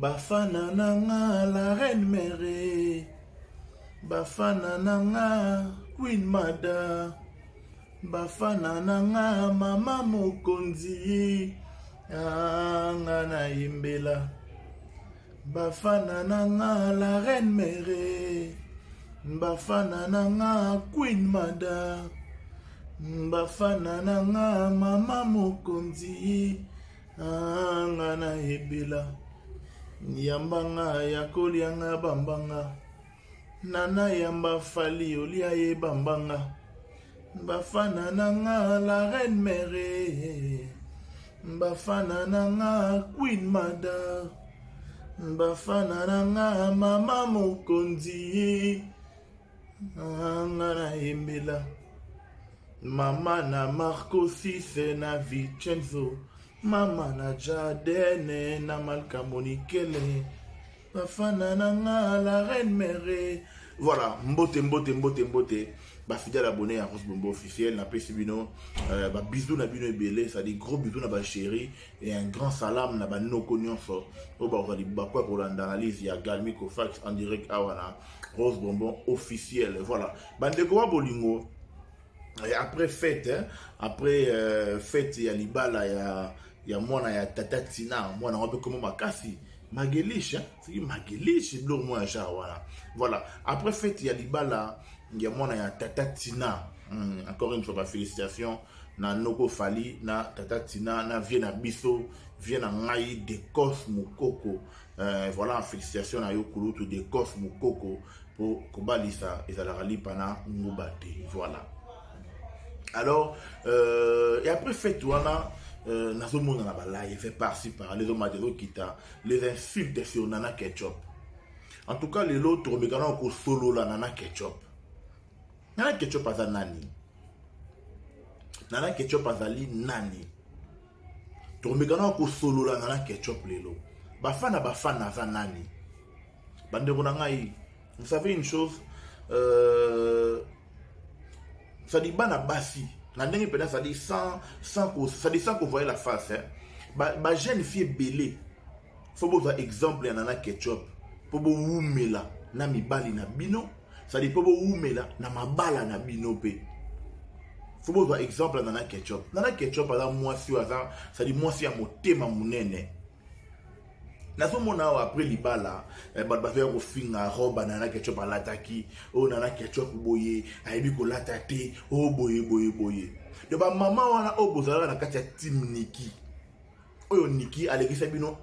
Bafana nanga la reine mère. Bafana nanga Queen Mada. Bafana nanga mama mokonzi. Ngana imbela. Bafana nanga la reine mère. Bafana nanga Queen Mada. Bafana nanga mama mokonzi. Ngana imbela. Yambanga ya kolianga bambanga. Nana yamba fali olia ye bambanga. Bafana nanga la reine mère. Bafana nanga Queen Mada. Bafana nanga mama mokonzi. Ngana embela. Mama na Marco Cisse na Vincenzo. Mama na Jadene na Malka Monikele. Bafana nanga la reine mère. Voilà, mbote. Bah fidèle abonné à Rose Bombo officiel. Na pesibino. Bah bisous na bino ebele. Ça dit gros bisous na ba chérie. Et un grand salam na ba noko nyonso. Oh bah on dit bah quoi pour l'analyse. Il y a Galmi Kofax en direct à wana. Rose Bombo officiel. Voilà. Bandeko wa bolingo. Et après fête, hein, après fête, il y a Libala, il y a moi, il y a Tata Tina, moi, on a un peu comme Makasi, Magelich, hein, c'est Magelich, l'eau, moi, voilà. Après fête, il y a Libala, il y a moi, il y a Tata Tina, encore une fois, félicitations, na Noko Fali, na Tata Tina, na Viena Bisso, Viena Ngai, de Cosmo Coco, voilà, félicitations à Yokulutu, de Cosmo Coco, pour Kobalisa, et à la rallye Pana, Ngoubate, voilà. Alors, et après fait wana nazomona na bala il fait par-ci par les hommes de kita les insultes sur Nana Ketchup. En tout cas les autres remekana ko solo la Nana Ketchup. Nana Ketchup azanani. Nana Ketchup azali nani. Remekana ko solo la Nana Ketchup lelo. Bafana azanani. Bande ngai. Vous savez une chose ça dit bana basi na ndenge pena ça dit sans qu'on voyait la face hein. Ba jeune fille belé faut besoin exemple ya Nana Ketchup po bo umela na mibali na bino ça dit po bo umela na mabala na bino pe faut besoin exemple ya Nana Ketchup ala mwasi waza ça dit mwasi ya motema munene. Nazomona après libala badbafia ko finga roba Nana Ketchup alataki o Nana Ketchup boye aibi ko latate o boye de ba mama wana o bozala na kati ya team Niki oyo Niki alekisa bino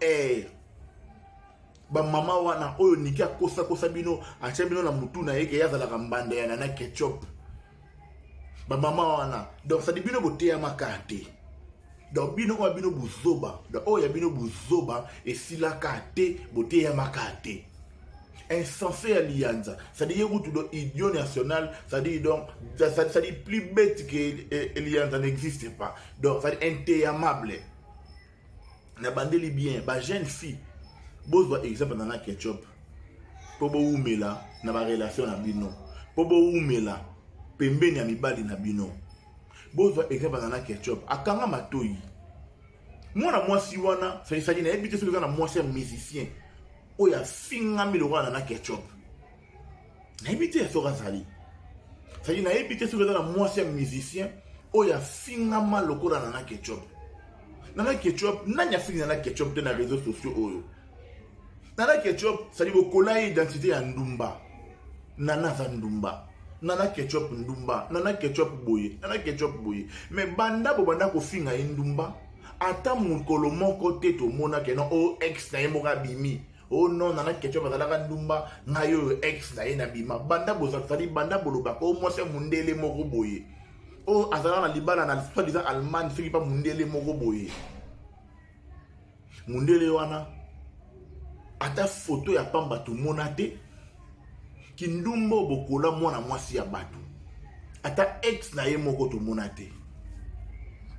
ba mama wana oyo Niki akosa bino acha bino na mutu na yeke yazala kambande ya Nana Ketchup ba mama wana donc ça dit bino boteya makate. Donc bino ko bino buzoba donc oh ya bino buzoba et sila kate bote ya makate insensé alliance ça dit yego tout idiot national ça dit donc ça dit plus bête que alliance n'existe pas donc ça dit intéamable na bandeli bien ba jeune fille bozo exemple Nana Ketchup po bo umela na ba relation na bino po bo umela pembeni ya mibali na bino. Bozo exemple Nana Ketchup akanga matoi mwana mwasi wana ça dit na ebité sur le na mwasi musicien oya finga milora Nana Ketchup na ebité so razali ça dit na ebité sur le na mwasi musicien oya finga malokora Nana Ketchup nanya finga Nana Ketchup dans les réseaux sociaux oyo Nana Ketchup ça dit bokola identité ya ndumba Nana za ndumba Nana Ketchup ndumba Nana Ketchup boye mais banda ko finga ndumba ata mukolo moko te to mona ke no o ex na yemoka bimi oh non Nana Ketchup azalaka ndumba ngayo ex na ye na bima banda bozali banda boloba ko mo se mundele moko boye o azalaka na libala na soit disant Allemagne fiki pa mundele moko boye mundele wana ata photo ya pamba to mona te kindumbo bokola mwana mwasi ya batu ata ex na ye moko to monate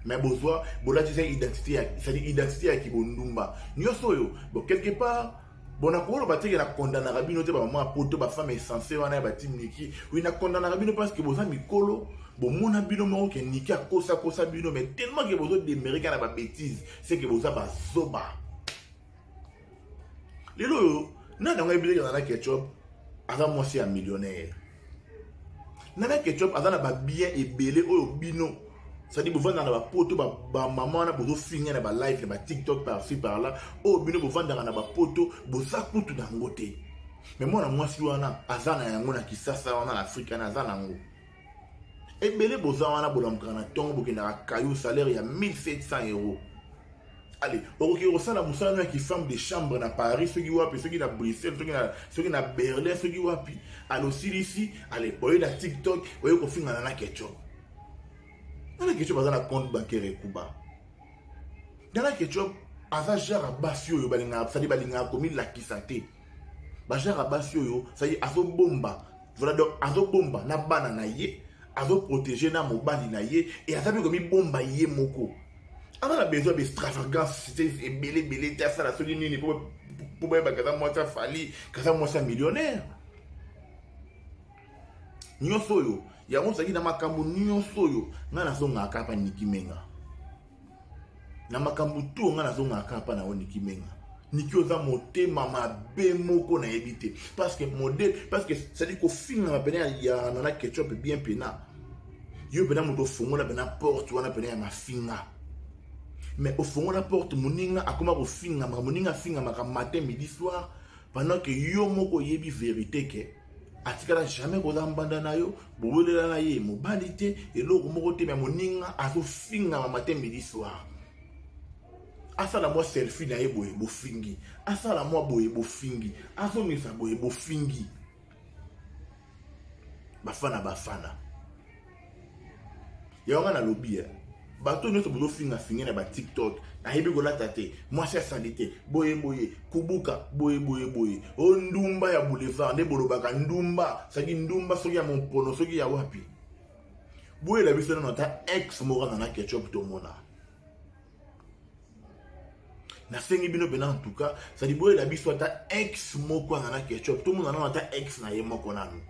mais bozwa bola tu sais identité c'est identité ya kibondumba nyoso yo bon quelque part bona ko lo bateke na condamna rabino te ba mama poto ba femme censée wana ba team Niki oui na condamna rabino parce que boza mikolo bon mona bino moko ke Niki akosa bino mais tellement que bozo démériter na ba bêtise c'est que boza ba zoba lelo nana ngabile Nana Ketchup aza mwasi ya millionnaire. Nana Ketchup aza na ba bien ebele oyo bino. Ça dit bovanda na ba poto ba maman na bozo finga na ba live na ba TikTok par-ci par-là. Oyo bino bovanda na ba poto boza kutu na ngote. Mais moi na mwasi wana aza na yango na Kisasa wana na Afrika na aza nango. Ebele boza wana bolamka na tongo bokenda kayo salaire ya 1700 €. Allez, ok, on sent la moussana qui femme de chambre à Paris, ceux qui wapi, ceux qui à Bruxelles, ceux qui à Berlin, ceux qui wapi. Alors, ici, allez, vous voyez la TikTok, vous voyez qu'on fait Nana Ketchup. Nana Ketchup a un compte bancaire et Cuba. Nana Ketchup a un genre à Basio, ça dit balinga comme la kisate. Genre à Basio, ça y est, azo bomba. Voilà donc azo bomba, na banana ye, azo protéger na mobali na ye, et azo comme bomba ye moko. On a besoin d'extravagance, c'est belé, t'as ça la solide, pour que moi ça fali, que ça moi ça millionnaire. Nyonso yo, ya on saki na makambo nyonso yo, nga na zonga akapa Nicki Menga. Na makambo tu nga na zonga akapa na Nicki Menga. Nicki oza motema mabe moko na ebité parce que modèle parce que ça dit qu'au film na pena ya Nana Ketchup bien pena. Yo pena moto fongola pena porte wana pena ya mafinga. Mais au fond, la porte, moninga a comment au finga, moninga finga, matin, midi, soir, pendant que yo moko yebi vérité que, atikala jamais ko zambanda na yo, bobolela na ye, mobilité, et l'eau moko te, mais moninga a so finga, matin, midi, soir. Asa la moi selfie na ye boye, bo fingi. Asa la moi boye, bo fingi. Aso misa boye, bo fingi. Bafana. Yawanga na lobby, bato nyoto bozo finga na ba TikTok na hebi gola tate moi c'est salité boye kubuka boye o ndumba ya boulevard nde bolobaka ndumba saki ndumba soki ya monpono soki ya wapi boye la biso na ta ex mora Nana Ketchup to mona na sengi bino bena en tout cas ça dit boye la biso ta ex moko Nana Ketchup to mona na ta ex na ye moko nanu.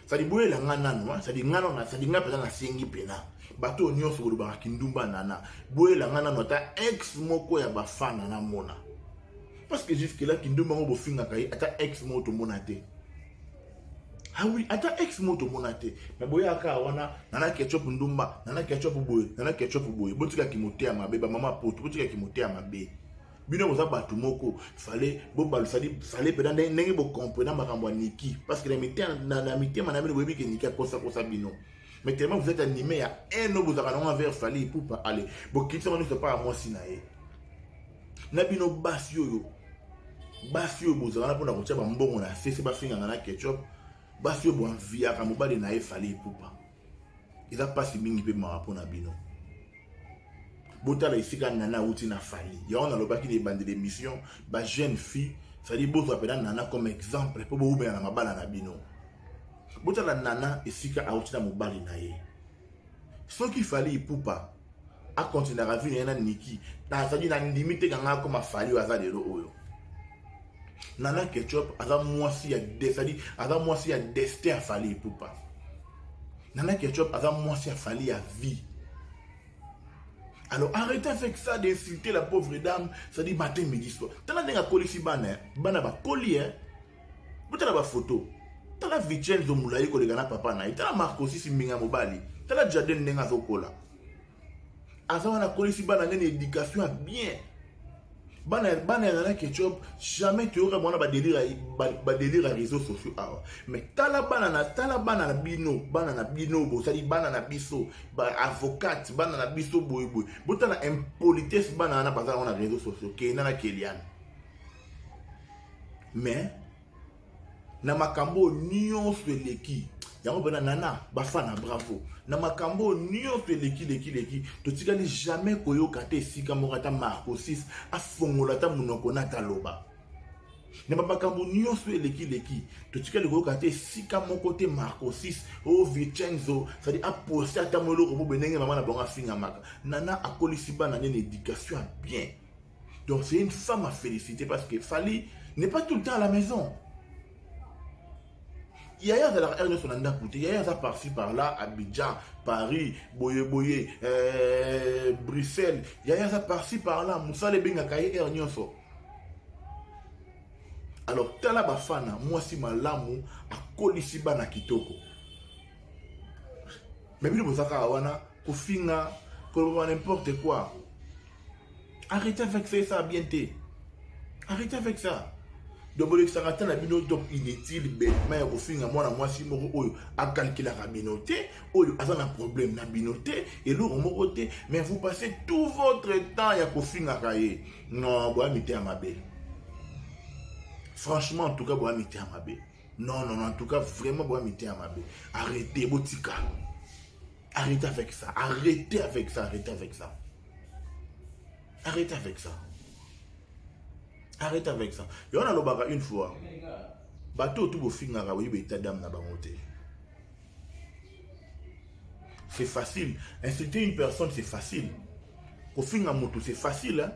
Ça dit boye la ngana ça dit ngana na ça dit ngana pena na sengi pena bato nyonso bolobaka kindumba nana boye la ngana no ta ex moko ya bafana na mona parce que jusque là kindumba mo bofinga kai ata ex moto mona te. Ah oui, ata ex moto mona te mais boye aka wana Nana Ketchup ndumba Nana Ketchup boye botika kimotea mabe ba mama poto botika kimotea mabe bino boza batu moko fallait bobal fallait peut ndenge bo comprendre makambo Nicki parce que la mité manabino boyebi ke Nicki akosa bino mais tellement vous êtes animé à un no bozaka na vers fallait pour pas aller bo kitso ne pas à moi sinae na bino basio bozaka na pona kotia ba mbongo na sese ba finga Nana Ketchup basio bo envia ka mobali na e fallait pour pas ils a pas si mingi pe ma pona bino. Bota la ici quand Nana outi na fali. Ya on a le baki des bandes d'émission, ba jeune fille, ça dit bozo appela Nana comme exemple pour bo na mabala na bino. Bota la Nana ici quand outi na mobali na ye. Ce qu'il fallait poupa a continuer à vivre na Nicki. Na ça dit na limite ganga comme fali au hasard de l'eau. Nana Ketchup aza mwasi ya desadi, aza mwasi ya destin a fali poupa. Nana Ketchup aza mwasi ya fali ya vie. Alors arrêtez avec ça d'insulter la pauvre dame, ça dit matin midi soir. T'as la polisi bana ba poli hein. T'as la photo. T'as la Vincenzo Moulaye ko legana papa na. T'as la Marco si minga mobali. T'as la Jaden nenga zokola. Aza na polisi bana ngene éducation bien. Bana Nana Ketchup jamais tu auras ba délire à réseaux sociaux mais tala bana na bino bo ça dit bana na biso ba avocate bana na biso boy botana impolitesse bana na bazar na réseaux sociaux ke na Kelian mais na makambo nyonso leki yango bana Nana bafana bravo na makambo nyonso leki totikali jamais koyoka te sika mokata Marco 6 afongola ta munoko na taloba na makambo nyonso leki totikali koyoka te sika moko te Marco 6 o Vincenzo ça dit aposter ta moloko bo benenge mama na bonga finga maka Nana akolisi bana une éducation bien donc c'est une femme à féliciter parce que Fally n'est pas tout le temps à la maison. Yaya a la R sur l'anda coûté. Yaya a par-ci par-là, Abidjan, Paris, Boye, Bruxelles. Yaya a par-ci par-là, Moussa le Benga Kaye R Nyonso. Alors, tala bafana, moi si malamu, a kolisiba na kitoko. Mais bien, vous avez kofinga, n'importe quoi. Arrêtez avec ça, bien té. Arrêtez avec ça. Donc, vous avez un bino top inutile, mais au fin, moi, si je a calculé la binoté, ou a un problème na binoté, et l'autre moroté, mais vous passez tout votre temps à kofinga kaye. Non, vous avez à ma belle. Franchement, en tout cas, vous avez à ma belle. Non, en tout cas, vraiment, vous avez à ma belle. Arrêtez, botika. Arrêtez avec ça. Arrêtez avec ça. Arrêtez avec ça. Arrêtez avec ça. Arrêtez avec ça. Et on a le une fois. Bateau tout beau finir à oui, dame na bamoté. C'est facile. Insulter une personne, c'est facile. Au fin à moto, c'est facile. Hein?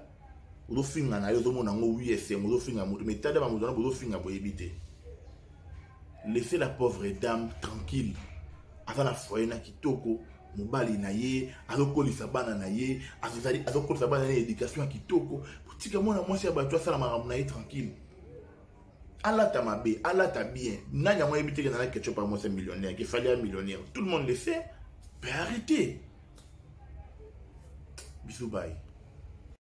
Au fin à naïo, au monde oui, c'est au fin à moto. Mais t'as d'abord au fin à pour éviter. Laissez la pauvre dame tranquille. Avant la foyer na kitoko. Mobali na ye, azokoli sabana na ye, azokoli sabana na éducation kitoko. Tika mona mwasi ya bato asala makambo na ye tranquille. Allah ta mabe, Allah ta bien. Nanya moi éviter que na ketchup par moi c'est millionnaire, qu'il fallait un millionnaire. Tout le monde le sait. Mais arrêtez. Bisous bye.